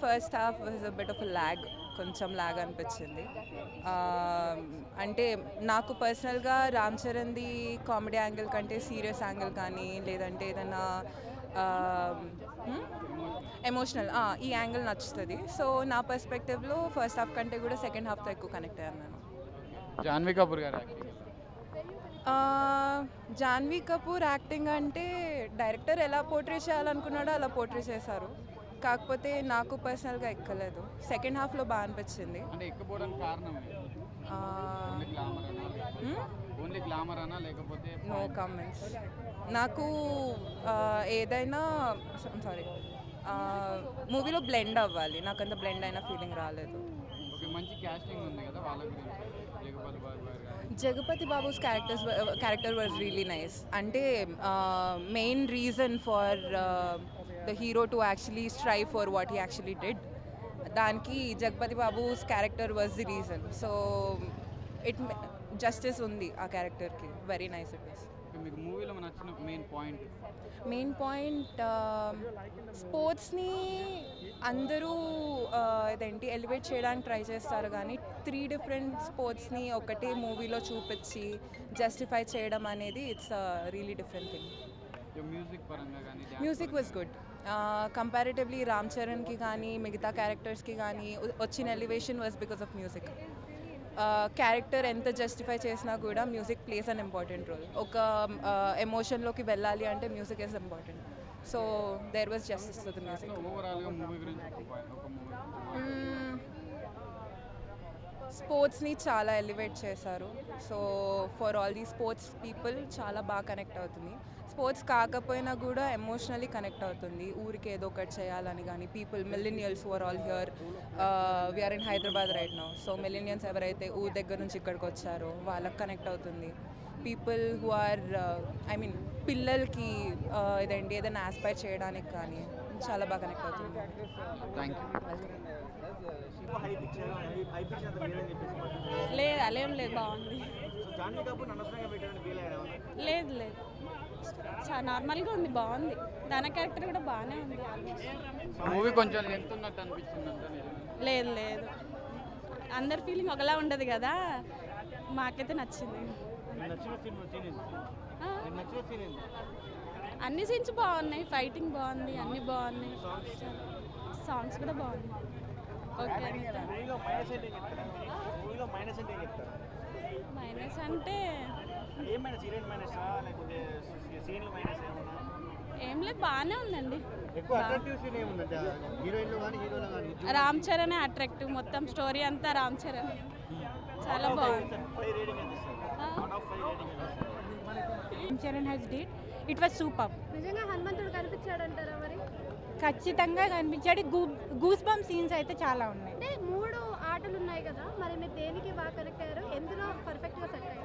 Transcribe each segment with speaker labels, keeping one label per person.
Speaker 1: First half was a bit of lag, కొంచెం lag అనిపించింది. అంటే నాకు పర్సనల్గా రామ్ చరణ్ది కామెడీ యాంగిల్ కంటే సీరియస్ యాంగిల్ కానీ లేదంటే ఏదైనా ఎమోషనల్ ఈ యాంగిల్ నచ్చుతుంది. సో నా పర్స్పెక్టివ్లో ఫస్ట్ హాఫ్ కంటే కూడా సెకండ్ హాఫ్తో ఎక్కువ కనెక్ట్ అయ్యాను నేను.
Speaker 2: జాన్వీ కపూర్ గారు
Speaker 1: జాన్వీ కపూర్ యాక్టింగ్ అంటే డైరెక్టర్ ఎలా పోర్ట్రే చేయాలనుకున్నాడో అలా పోర్ట్రే చేశారు. కాకపోతే నాకు పర్సనల్గా ఎక్కలేదు. సెకండ్ హాఫ్లో బాగా అనిపించింది.
Speaker 2: అంటే ఎక్కకపోవడానికి కారణం ఓన్లీ గ్లామర్ అనా లేకపోతే
Speaker 1: నో కామెంట్స్. నాకు ఏదైనా సారీ మూవీలో బ్లెండ్ అవ్వాలి, నాకు అంత బ్లెండ్ అయిన ఫీలింగ్ రాలేదు.
Speaker 2: ఓకే, మంచి కాస్టింగ్ ఉంది కదా వాళ్ళ గురించి.
Speaker 1: Jagapathi Babu's character was really nice. అంటే main reason for the hero to actually strive for what he actually did, దానికి Jagapathi Babu's character was the reason. So it justice ఉంది ఆ క్యారెక్టర్కి. Very nice it is.
Speaker 2: మీకు మూవీలో నచ్చిన
Speaker 1: మెయిన్ పాయింట్ స్పోర్ట్స్ని అందరూ ఇదేంటి ఎలివేట్ చేయడానికి ట్రై చేస్తారు, కానీ 3 డిఫరెంట్ స్పోర్ట్స్ని ఒకటే మూవీలో చూపించి జస్టిఫై చేయడం అనేది it's really different thing. Music was good. Comparatively Ram చరణ్కి కానీ మిగతా క్యారెక్టర్స్కి కానీ వచ్చిన elevation was because of music. Character ఎంత జస్టిఫై చేసినా కూడా music plays an important role. ఒక ఎమోషన్లోకి వెళ్ళాలి అంటే music is important. So there was justice to the music. స్పోర్ట్స్ని చాలా ఎలివేట్ చేశారు. So for all the sports people చాలా బాగా కనెక్ట్ అవుతుంది. స్పోర్ట్స్ కాకపోయినా కూడా ఎమోషనలీ కనెక్ట్ అవుతుంది. ఊరికి ఏదో ఒకటి చేయాలని కానీ people millennials were all here, we are in Hyderabad right now. So millennials ఎవరైతే ఊరి దగ్గర నుంచి ఇక్కడికి వచ్చారో వాళ్ళకి కనెక్ట్ అవుతుంది. పీపుల్ హూ ఆర్ పిల్లలకి ఇదేంటి ఏదైనా ఆస్పైర్ చేయడానికి కానీ చాలా బాగా కనెక్ట్ అవుతుంది.
Speaker 2: Thank you.
Speaker 3: లేదు అలేం లేదు, బాగుంది. లేదు లేదు, చాలా నార్మల్గా ఉంది, బాగుంది. తన క్యారెక్టర్ కూడా బాగానే ఉంది.
Speaker 2: మూవీ కొంచెం లెంత్ ఉన్నట్టు అనిపించింది.
Speaker 3: లేదు లేదు, అందరి ఫీలింగ్ ఒకలా ఉండదు కదా, మాకైతే నచ్చింది. అన్ని సీన్స్ బాగున్నాయి, ఫైటింగ్ బాగుంది, అన్నీ బాగున్నాయి, సాంగ్స్ కూడా బాగున్నాయి. ఓకే. మైనస్ అంటే ఏం లేదు, బాగానే ఉందండి. రామ్ చరణ్ అట్రాక్టివ్, మొత్తం స్టోరీ అంతా రామ్ చరణ్ చాలా బాగుంది.
Speaker 4: Ram Charan has did it was super.
Speaker 5: నిజంగా హనుమంతుడు కనిపించాడంటారా మరి?
Speaker 4: ఖచ్చితంగా కనిపించాడు. గూస్ బంప్ సీన్స్ అయితే చాలా ఉన్నాయి.
Speaker 5: అంటే 3 ఆటలు ఉన్నాయి కదా, మరి మీరు దేనికి బాగా కనెక్ట్ అయ్యారు? ఎందులో పర్ఫెక్ట్గా సెట్ అయ్యారు?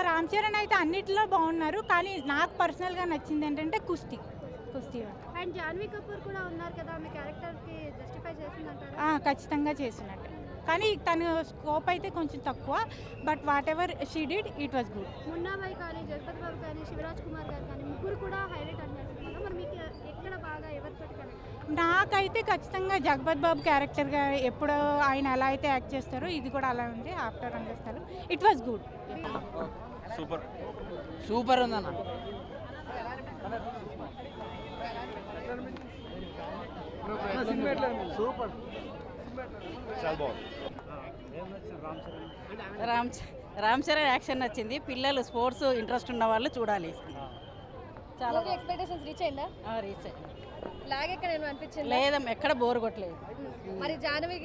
Speaker 4: రామ్ చరణ్ అయితే అన్నిటిలో బాగున్నారు, కానీ నాకు పర్సనల్గా నచ్చింది ఏంటంటే కుస్తీ.
Speaker 5: అండ్ జాన్వీ కపూర్ కూడా ఉన్నారు కదా, మీ క్యారెక్టర్కి జస్టిఫై చేసిందంటారా?
Speaker 4: ఖచ్చితంగా చేసినట్టు, కానీ తన స్కోప్ అయితే కొంచెం తక్కువ. But what ever she did it was good.
Speaker 5: Munnabhai కానీ, జగపతి బాబు కానీ, శివరాజ్ కుమార్ గారు కానీ, ముగ్గురు కూడా హైలైట్ అంటున్నారు. మరి మీకు ఎక్కడ బాగా ఎవరితోటి కనెక్ట్?
Speaker 4: నాకైతే ఖచ్చితంగా జగపతి బాబు క్యారెక్టర్గా ఎప్పుడు ఆయన ఎలా అయితే యాక్ట్ చేస్తారో ఇది కూడా అలా ఉంది. After understand it was good.
Speaker 6: Super ఉందన్న.
Speaker 7: రామ్ చరణ్ యాక్షన్ నచ్చింది. పిల్లలు స్పోర్ట్స్ ఇంట్రెస్ట్ ఉన్న వాళ్ళు చూడాలి.
Speaker 5: చాలా ఎక్స్పెక్టేషన్స్ రీచ్ అయిందా?
Speaker 7: రీచ్ అయింది.
Speaker 5: లాగ్ ఎక్కడ అనిపించింది?
Speaker 7: లేదమ్మా, ఎక్కడ బోర్ కొట్టలేదు.
Speaker 5: మరి జాహ్నవి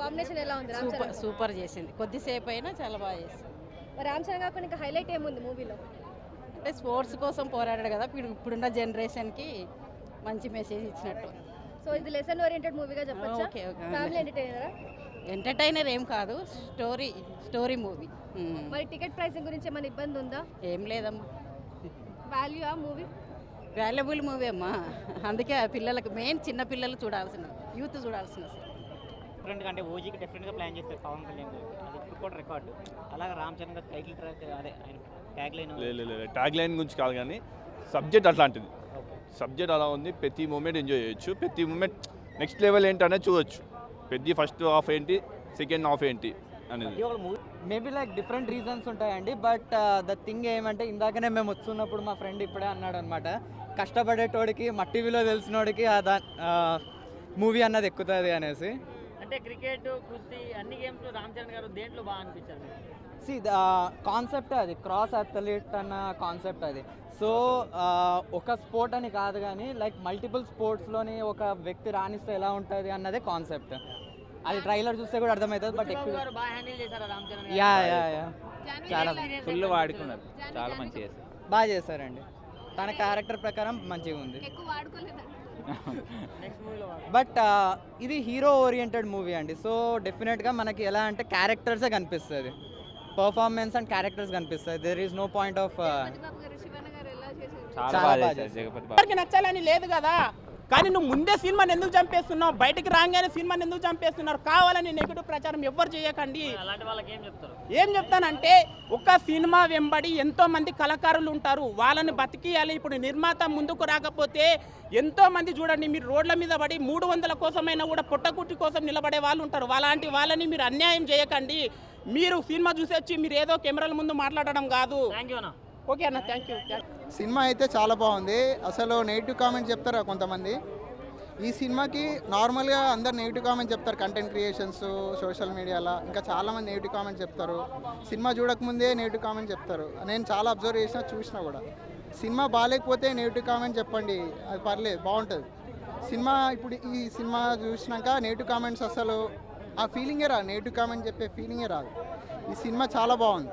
Speaker 5: కాంబినేషన్ ఎలా ఉంది?
Speaker 7: సూపర్ చేసింది. కొద్దిసేపు అయినా చాలా బాగా చేసింది.
Speaker 5: మరి రామ్ చరణ్ కాకుండా ఇంకా హైలైట్ ఏముంది మూవీలో?
Speaker 7: అంటే స్పోర్ట్స్ కోసం పోరాడాడు కదా, ఇప్పుడున్న జనరేషన్కి మంచి మెసేజ్ ఇచ్చినట్టు.
Speaker 5: సో ఇది లెసన్ ఓరియంటెడ్ మూవీగా చెప్పొచ్చా?
Speaker 7: Okay okay.
Speaker 5: ఫ్యామిలీ ఎంటర్టైనరా?
Speaker 7: ఎంటర్టైనర్ ఏం కాదు, స్టోరీ మూవీ.
Speaker 5: మరి టికెట్ ప్రైసింగ్ గురించి ఏమైనా ఇబ్బంది ఉందా?
Speaker 7: ఏం లేదమ్మా.
Speaker 5: వాల్యూ ఆ మూవీ?
Speaker 7: వాల్యుబుల్ మూవీ అమ్మా. అందుకే పిల్లలకు మెయిన్ చిన్న పిల్లలు చూడాల్సిన, యూత్ చూడాల్సిన.
Speaker 8: డిఫరెంట్గా అంటే ఓజీకి డిఫరెంట్గా ప్లాన్ చేస్తారు పవన్ కళ్యాణ్ గారు, అది ఇప్పుడు కూడా రికార్డు. అలాగే రామ్ చరణ్ గారు టైటిల్ ట్రాక్ అదే ఆయన ట్యాగ్ లైన్.
Speaker 9: ట్యాగ్ లైన్ గురించి కాదు కానీ సబ్జెక్ట్ అట్లాంటిది. సబ్జెక్ట్ అలా ఉంది, ప్రతి మూమెంట్ ఎంజాయ్ చేయొచ్చు. ప్రతి మూమెంట్
Speaker 6: నెక్స్ట్ లెవెల్ ఏంటి అనేది చూడొచ్చు. పెద్ద ఫస్ట్ హాఫ్ ఏంటి, సెకండ్ హాఫ్ ఏంటి అనేది.
Speaker 9: మేబీ లైక్ డిఫరెంట్ రీజన్స్ ఉంటాయండి. బట్ ద థింగ్ ఏమంటే ఇందాకనే మేము వస్తున్నప్పుడు మా ఫ్రెండ్ ఇప్పుడే అన్నాడు అనమాట, కష్టపడేటోడికి మట్టి విలువ తెలిసినోడికి మూవీ అన్నది ఎక్కుతుంది అనేసి.
Speaker 8: అంటే క్రికెట్, కుస్తీ అన్ని గేమ్స్లో రామ్ చరణ్ గారు దేంట్లో బాగా అనిపించారు?
Speaker 9: సి కాన్సెప్ట్ అది క్రాస్ అథ్లీట్ అన్న కాన్సెప్ట్ అది. సో ఒక స్పోర్ట్ అని కాదు కానీ లైక్ మల్టిపుల్ స్పోర్ట్స్లోని ఒక వ్యక్తి రాణిస్తే ఎలా ఉంటుంది అన్నదే కాన్సెప్ట్. అది ట్రైలర్ చూస్తే కూడా అర్థమవుతుంది. బట్ ఎక్కువ
Speaker 8: బాగా హ్యాండిల్ చేశారా రామ్ చరణ్?
Speaker 9: యా చాలా
Speaker 10: ఫుల్ వాడుకున్నారు, చాలా మంచిగా చేశారు.
Speaker 9: బాగా చేశారండి. తన క్యారెక్టర్ ప్రకారం మంచిగా ఉంది.
Speaker 5: ఎక్కువ వాడుకోలేదా?
Speaker 9: బట్ ఇది హీరో ఓరియంటెడ్ మూవీ అండి. సో డెఫినెట్గా మనకి ఎలా అంటే క్యారెక్టర్సే కనిపిస్తుంది, పర్ఫార్మెన్స్ అండ్ క్యారెక్టర్స్ కనిపిస్తుంది. There is no point of.
Speaker 5: Babu garu, Shivanna గారు ఎలా చేశారు?
Speaker 10: చాలా బాగా చేశారు జగపతి బాబు.
Speaker 11: ఎవరికి నచ్చాలని లేదు కదా, కానీ నువ్వు ముందే సినిమాని ఎందుకు చంపేస్తున్నావు? బయటికి రాగానే సినిమాని ఎందుకు చంపేస్తున్నారు? కావాలని నెగిటివ్ ప్రచారం ఎవ్వరు చేయకండి.
Speaker 8: అలాంటి వాళ్ళకి ఏం చెప్తారు?
Speaker 11: ఏం చెప్తానంటే, ఒక సినిమా వెంబడి ఎంతో మంది కళాకారులు ఉంటారు, వాళ్ళని బతికియాలి. ఇప్పుడు నిర్మాత ముందుకు రాకపోతే ఎంతో మంది చూడండి, మీరు రోడ్ల మీద పడి 300 కోసమైనా కూడా పొట్టకుట్టి కోసం నిలబడే వాళ్ళు ఉంటారు. అలాంటి వాళ్ళని మీరు అన్యాయం చేయకండి. మీరు సినిమా చూసి వచ్చి మీరు ఏదో కెమెరాల ముందు మాట్లాడడం కాదు.
Speaker 8: థ్యాంక్ యూ అన్న.
Speaker 11: ఓకే అన్న, థ్యాంక్ యూ.
Speaker 12: సినిమా అయితే చాలా బాగుంది. అసలు నెగిటివ్ కామెంట్ చెప్తారు కొంతమంది. ఈ సినిమాకి నార్మల్గా అందరు నెగిటివ్ కామెంట్ చెప్తారు, కంటెంట్ క్రియేషన్స్, సోషల్ మీడియాలో ఇంకా చాలామంది నెగిటివ్ కామెంట్ చెప్తారు. సినిమా చూడకముందే నెగిటివ్ కామెంట్ చెప్తారు. నేను చాలా అబ్జర్వ్ చూసినా కూడా. సినిమా బాగాలేకపోతే నెగిటివ్ కామెంట్ చెప్పండి, అది పర్లేదు, బాగుంటుంది సినిమా. ఇప్పుడు ఈ సినిమా చూసినాక నెగిటివ్ కామెంట్స్ అసలు ఆ ఫీలింగే రాదు, నెగిటివ్ కామెంట్ చెప్పే ఫీలింగే రాదు. ఈ సినిమా చాలా బాగుంది.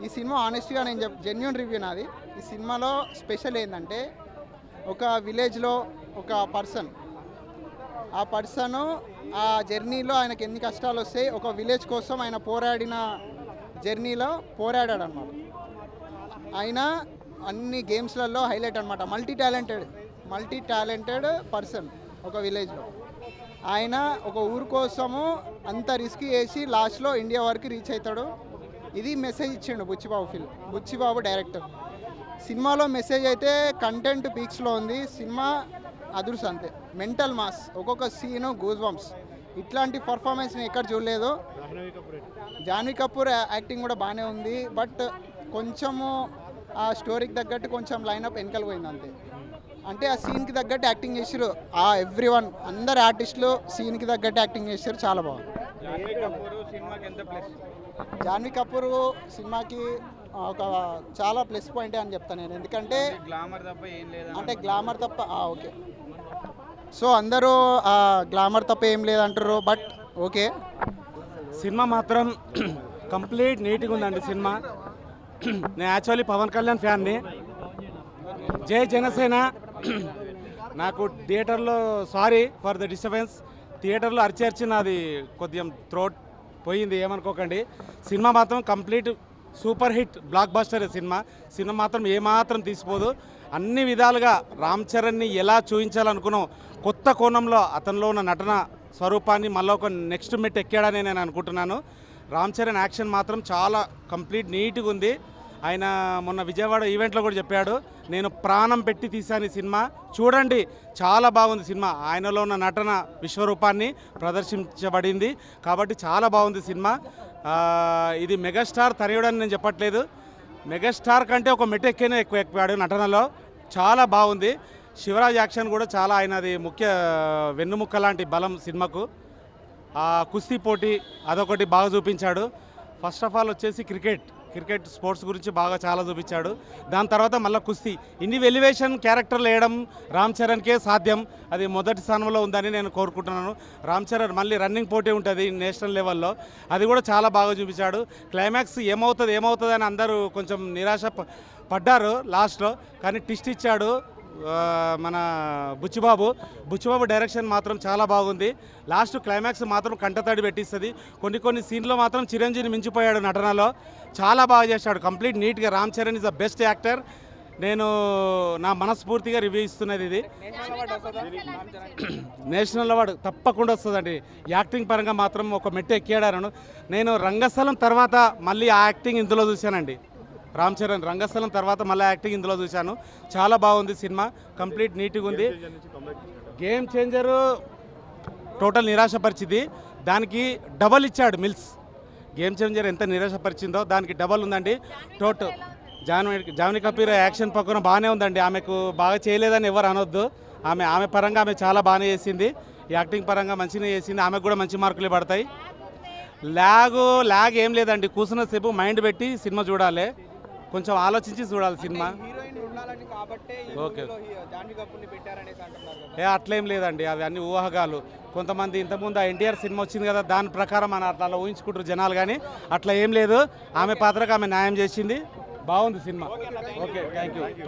Speaker 12: ఈ సినిమా ఆనెస్ట్గా నేను జెన్యూన్ రివ్యూ నాది. ఈ సినిమాలో స్పెషల్ ఏంటంటే, ఒక విలేజ్లో ఒక పర్సన్, ఆ పర్సను ఆ జర్నీలో ఆయనకు ఎన్ని కష్టాలు వస్తాయి, ఒక విలేజ్ కోసం ఆయన పోరాడిన జర్నీలో పోరాడాడు అనమాట. ఆయన అన్ని గేమ్స్లలో హైలైట్ అనమాట. మల్టీ టాలెంటెడ్ పర్సన్ ఒక విలేజ్లో. ఆయన ఒక ఊరు కోసము అంత రిస్క్ చేసి లాస్ట్లో ఇండియా వరకు రీచ్ అవుతాడు. ఇది మెసేజ్ ఇచ్చిండు బుచ్చిబాబు డైరెక్టర్. సినిమాలో మెసేజ్ అయితే కంటెంట్ పీక్స్లో ఉంది. సినిమా అదుర్స్ అంతే, మెంటల్ మాస్, ఒక్కొక్క సీను గూజ్ బంప్స్. ఇట్లాంటి పర్ఫార్మెన్స్ నేను ఎక్కడ చూడలేదు. జాన్వీ కపూర్ యాక్టింగ్ కూడా బాగానే ఉంది. బట్ కొంచెము ఆ స్టోరీకి తగ్గట్టు కొంచెం లైనప్ వెనకలు పోయింది అంతే. అంటే ఆ సీన్కి తగ్గట్టు యాక్టింగ్ చేసారు. ఎవ్రీవన్ అందరు ఆర్టిస్టులు సీన్కి తగ్గట్టు యాక్టింగ్ చేశారు. చాలా బాగుంది. జాన్వీ కపూర్ సినిమాకి ఒక చాలా ప్లస్ పాయింటే అని చెప్తాను నేను. ఎందుకంటే గ్లామర్ తప్ప ఓకే. సో అందరూ గ్లామర్ తప్ప ఏం లేదంటారు. బట్ ఓకే,
Speaker 13: సినిమా మాత్రం కంప్లీట్ నీట్గా ఉందండి సినిమా. నేను యాక్చువల్లీ పవన్ కళ్యాణ్ ఫ్యాన్ని. జై జనసేన. నాకు థియేటర్లో, సారీ ఫర్ ద డిస్టర్బెన్స్, థియేటర్లో అరిచి నాది కొద్దిగా థ్రోట్ పోయింది, ఏమనుకోకండి. సినిమా మాత్రం complete super hit, block buster cinema మాత్రం ఏమాత్రం తీసిపోదు. అన్ని విధాలుగా రామ్ చరణ్ని ఎలా చూపించాలనుకున్నాం, కొత్త కోణంలో అతనిలో ఉన్న నటన స్వరూపాన్ని మళ్ళీ ఒక నెక్స్ట్ మెట్ ఎక్కాడని నేను అనుకుంటున్నాను. రామ్ చరణ్ యాక్షన్ మాత్రం చాలా కంప్లీట్ నీట్గా ఉంది. ఆయన మొన్న విజయవాడ ఈవెంట్లో కూడా చెప్పాడు, నేను ప్రాణం పెట్టి తీశాను ఈ సినిమా, చూడండి చాలా బాగుంది సినిమా. ఆయనలో ఉన్న నటన విశ్వరూపాన్ని ప్రదర్శించబడింది కాబట్టి చాలా బాగుంది సినిమా. ఇది మెగాస్టార్ తనయుడని నేను చెప్పట్లేదు, మెగాస్టార్ కంటే ఒక మెట్టు ఎక్కువాడు నటనలో. చాలా బాగుంది. శివరాజ్ యాక్షన్ కూడా చాలా, ఆయనది ముఖ్య వెన్నుముక్క లాంటి బలం సినిమాకు. కుస్తీ పోటీ అదొకటి బాగా చూపించాడు. ఫస్ట్ ఆఫ్ ఆల్ వచ్చేసి క్రికెట్ స్పోర్ట్స్ గురించి బాగా చాలా చూపించాడు. దాని తర్వాత మళ్ళీ కుస్తీ, ఇన్ని ఎలివేషన్ క్యారెక్టర్లు వేయడం రామ్ చరణ్కే సాధ్యం. అది మొదటి స్థానంలో ఉందని నేను కోరుకుంటున్నాను. రామ్ చరణ్ మళ్ళీ రన్నింగ్ పోటీ ఉంటుంది నేషనల్ లెవెల్లో, అది కూడా చాలా బాగా చూపించాడు. క్లైమాక్స్ ఏమవుతుంది అని అందరూ కొంచెం నిరాశ పడ్డారు లాస్ట్లో, కానీ ట్విస్ట్ ఇచ్చాడు మన బుచ్చిబాబు డైరెక్షన్ మాత్రం చాలా బాగుంది. లాస్ట్ క్లైమాక్స్ మాత్రం కంటతడి పెట్టిస్తుంది. కొన్ని సీన్లో మాత్రం చిరంజీవిని మించిపోయాడు నటనలో, చాలా బాగా చేశాడు కంప్లీట్ నీట్గా. Ram Charan is the best actor. నేను నా మనస్ఫూర్తిగా రివ్యూ ఇస్తున్నది. ఇది నేషనల్ అవార్డు తప్పకుండా వస్తుందండి. యాక్టింగ్ పరంగా మాత్రం ఒక మెట్టు ఎక్కాడాను. నేను రంగస్థలం తర్వాత మళ్ళీ ఆ యాక్టింగ్ ఇందులో చూశానండి. రామ్ చరణ్ రంగస్థలం తర్వాత మళ్ళీ యాక్టింగ్ ఇందులో చూశాను. చాలా బాగుంది సినిమా, కంప్లీట్ నీట్గా ఉంది. గేమ్ చేంజరు టోటల్ నిరాశపరిచింది. దానికి డబల్ ఇచ్చాడు మిల్స్. గేమ్ చేంజర్ ఎంత నిరాశపరిచిందో దానికి డబల్ ఉందండి. టోటల్ జాన్వీ కపూర్ యాక్షన్ ప్రకారం బాగానే ఉందండి. ఆమెకు బాగా చేయలేదని ఎవరు అనొద్దు. ఆమె పరంగా ఆమె చాలా బాగానే చేసింది. యాక్టింగ్ పరంగా మంచిగా చేసింది. ఆమెకు కూడా మంచి మార్కులు పడతాయి. ల్యాగ్ ఏం లేదండి. కూర్చున్న సేపు మైండ్ పెట్టి సినిమా చూడాలి, కొంచెం ఆలోచించి చూడాలి సినిమా. ఓకే, అట్లేం లేదండి, అవి అన్ని ఊహాగాలు. కొంతమంది ఇంతకుముందు ఆ ఎన్టీఆర్ సినిమా వచ్చింది కదా, దాని ప్రకారం మన అట్లా ఊహించుకుంటారు జనాలు, కానీ అట్లా ఏం లేదు. ఆమె పాత్రకు ఆమె న్యాయం చేసింది. బాగుంది cinema. Okay, thank you. Okay.